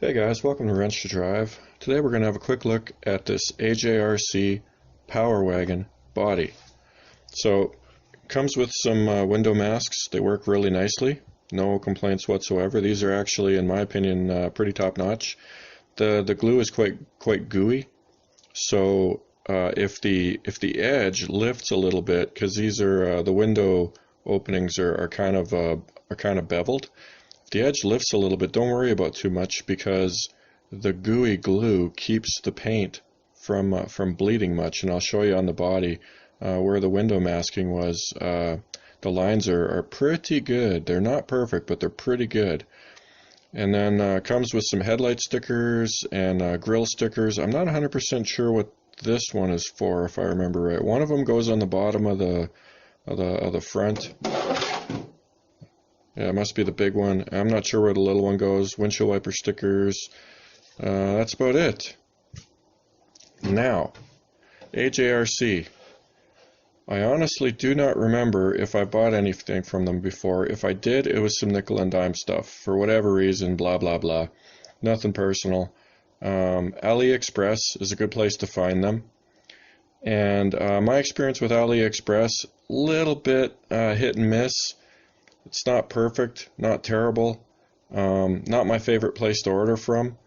Hey guys, welcome to Wrench to Drive. Today we're going to have a quick look at this AJRC Power Wagon body. So, it comes with some window masks. They work really nicely. No complaints whatsoever. These are actually, in my opinion, pretty top notch. The glue is quite gooey. So if the edge lifts a little bit, because these are the window openings are kind of beveled. If the edge lifts a little bit, don't worry about too much because the gooey glue keeps the paint from bleeding much. And I'll show you on the body where the window masking was. The lines are pretty good. They're not perfect, but they're pretty good. And then comes with some headlight stickers and grill stickers. I'm not 100% sure what this one is for, if I remember right. One of them goes on the bottom of the front. Yeah, it must be the big one. I'm not sure where the little one goes. Windshield wiper stickers. That's about it. Now, AJRC. I honestly do not remember if I bought anything from them before. If I did, it was some nickel and dime stuff. For whatever reason, blah, blah, blah. Nothing personal. AliExpress is a good place to find them. And my experience with AliExpress, little bit hit and miss. It's not perfect, not terrible, not my favorite place to order from,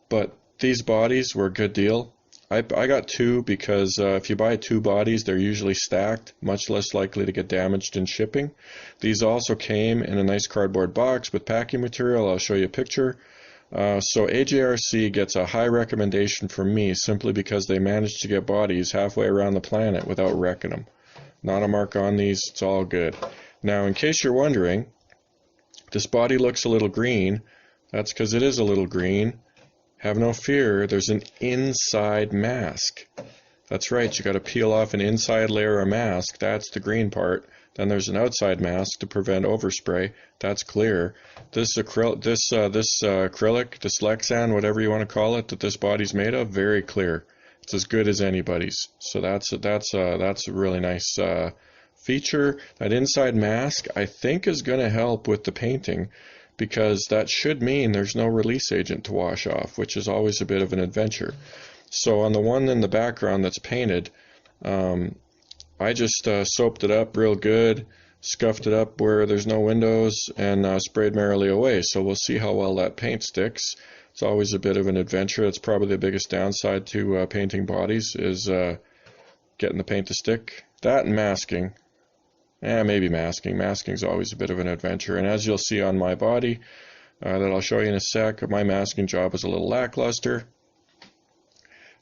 but these bodies were a good deal. I got two because if you buy two bodies, they're usually stacked, much less likely to get damaged in shipping. These also came in a nice cardboard box with packing material. I'll show you a picture. So AJRC gets a high recommendation from me simply because they managed to get bodies halfway around the planet without wrecking them. Not a mark on these, it's all good. Now, in case you're wondering, this body looks a little green. That's because it is a little green. Have no fear, there's an inside mask. That's right, you got to peel off an inside layer of mask. That's the green part. Then there's an outside mask to prevent overspray. That's clear. This acrylic, this Lexan, whatever you want to call it, that this body's made of, very clear. It's as good as anybody's. So that's a really nice feature. That inside mask, I think, is going to help with the painting because that should mean there's no release agent to wash off, which is always a bit of an adventure. So on the one in the background that's painted, I just soaped it up real good, scuffed it up where there's no windows, and sprayed merrily away. So we'll see how well that paint sticks. It's always a bit of an adventure. That's probably the biggest downside to painting bodies is getting the paint to stick. That and masking. Maybe masking. Masking's always a bit of an adventure. And as you'll see on my body, that I'll show you in a sec, my masking job is a little lackluster.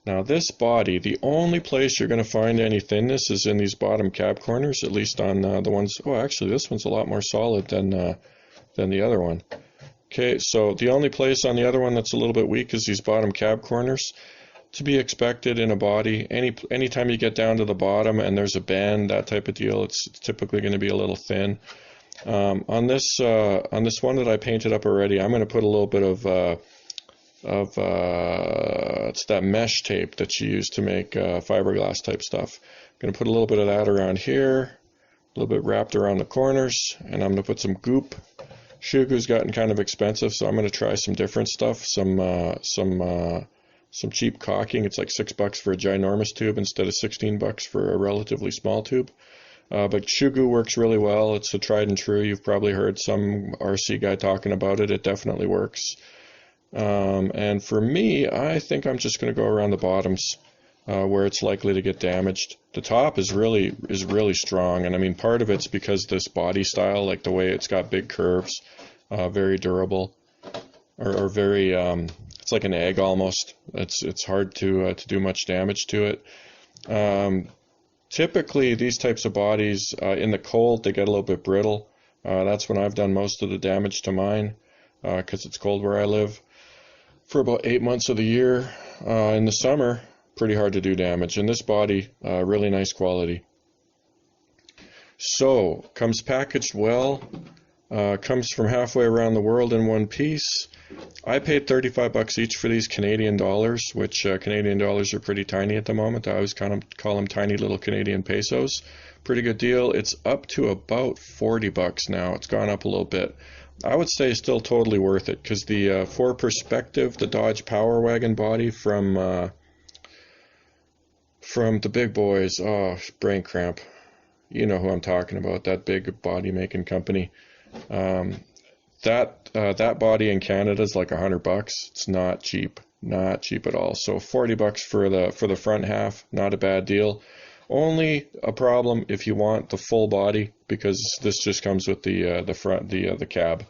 Now this body, the only place you're going to find any thinness is in these bottom cab corners, at least on the ones, oh actually this one's a lot more solid than the other one. Okay, so the only place on the other one that's a little bit weak is these bottom cab corners. To be expected in a body. Anytime you get down to the bottom and there's a bend, that type of deal, it's typically going to be a little thin. On this one that I painted up already, I'm going to put a little bit of it's that mesh tape that you use to make fiberglass type stuff. I'm going to put a little bit of that around here, a little bit wrapped around the corners, and I'm going to put some goop. Shoe goo's gotten kind of expensive, so I'm going to try some different stuff. Some cheap caulking. It's like $6 for a ginormous tube instead of $16 for a relatively small tube. But shoe goo works really well. It's a tried and true. You've probably heard some RC guy talking about it. It definitely works. And for me, I think I'm just going to go around the bottoms where it's likely to get damaged. The top is really strong, and I mean part of it's because this body style, like the way it's got big curves, very durable, or very it's like an egg almost. It's hard to do much damage to it. Typically, these types of bodies in the cold they get a little bit brittle. That's when I've done most of the damage to mine because it's cold where I live. For about 8 months of the year, in the summer, pretty hard to do damage. And this body, really nice quality. So comes packaged well. Comes from halfway around the world in one piece. I paid $35 each for these Canadian dollars, which Canadian dollars are pretty tiny at the moment. I always kind of call them tiny little Canadian pesos. Pretty good deal. It's up to about $40 now. It's gone up a little bit. I would say still totally worth it, because the for perspective, the Dodge Power Wagon body from the big boys, oh, brain cramp. You know who I'm talking about, that big body making company. Um, that body in Canada is like $100. It's not cheap, not cheap at all. So $40 for the front half, not a bad deal. Only a problem if you want the full body, because this just comes with the front, the cab.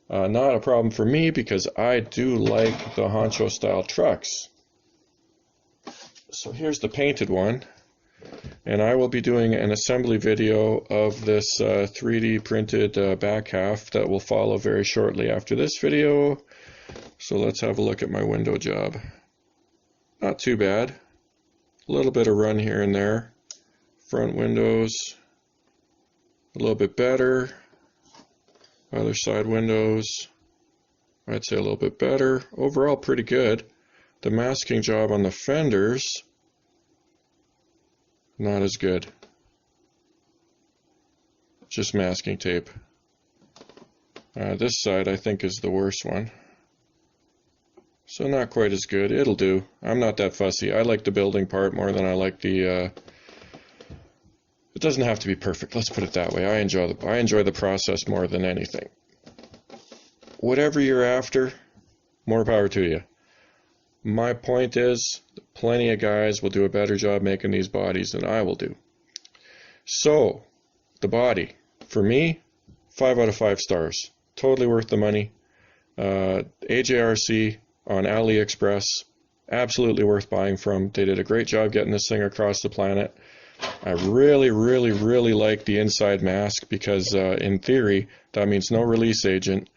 Not a problem for me because I do like the honcho style trucks. So here's the painted one, and I will be doing an assembly video of this 3D printed back half that will follow very shortly after this video. So let's have a look at my window job. Not too bad. A little bit of run here and there. Front windows a little bit better. Other side windows, I'd say a little bit better. Overall pretty good. The masking job on the fenders, not as good. Just masking tape. This side I think is the worst one. So not quite as good. It'll do. I'm not that fussy. I like the building part more than I like the it doesn't have to be perfect, let's put it that way. I enjoy the process more than anything. Whatever you're after, more power to you. My point is, plenty of guys will do a better job making these bodies than I will do. So, the body, for me, 5 out of 5 stars. Totally worth the money. AJRC on AliExpress, absolutely worth buying from. They did a great job getting this thing across the planet. I really, really, really like the inside mask because in theory, that means no release agent.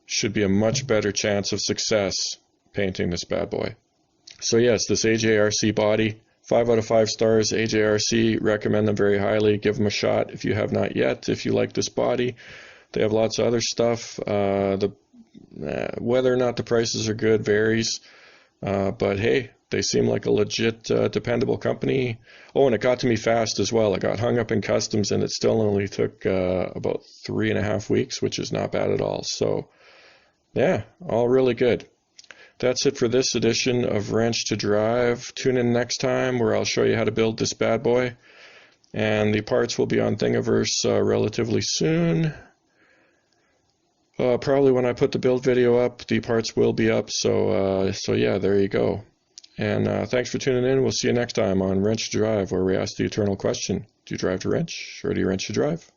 Should be a much better chance of success painting this bad boy. So yes, this AJRC body, 5 out of 5 stars. AJRC, recommend them very highly. Give them a shot if you have not yet. If you like this body, they have lots of other stuff. Whether or not the prices are good varies, but hey, they seem like a legit, dependable company. Oh, and it got to me fast as well. I got hung up in customs, and it still only took about 3.5 weeks, which is not bad at all. So, yeah, all really good. That's it for this edition of Wrench to Drive. Tune in next time where I'll show you how to build this bad boy. And the parts will be on Thingiverse relatively soon. Probably when I put the build video up, the parts will be up. So yeah, there you go. And thanks for tuning in. We'll see you next time on Wrench to Drive, where we ask the eternal question: do you drive to wrench, or do you wrench to drive?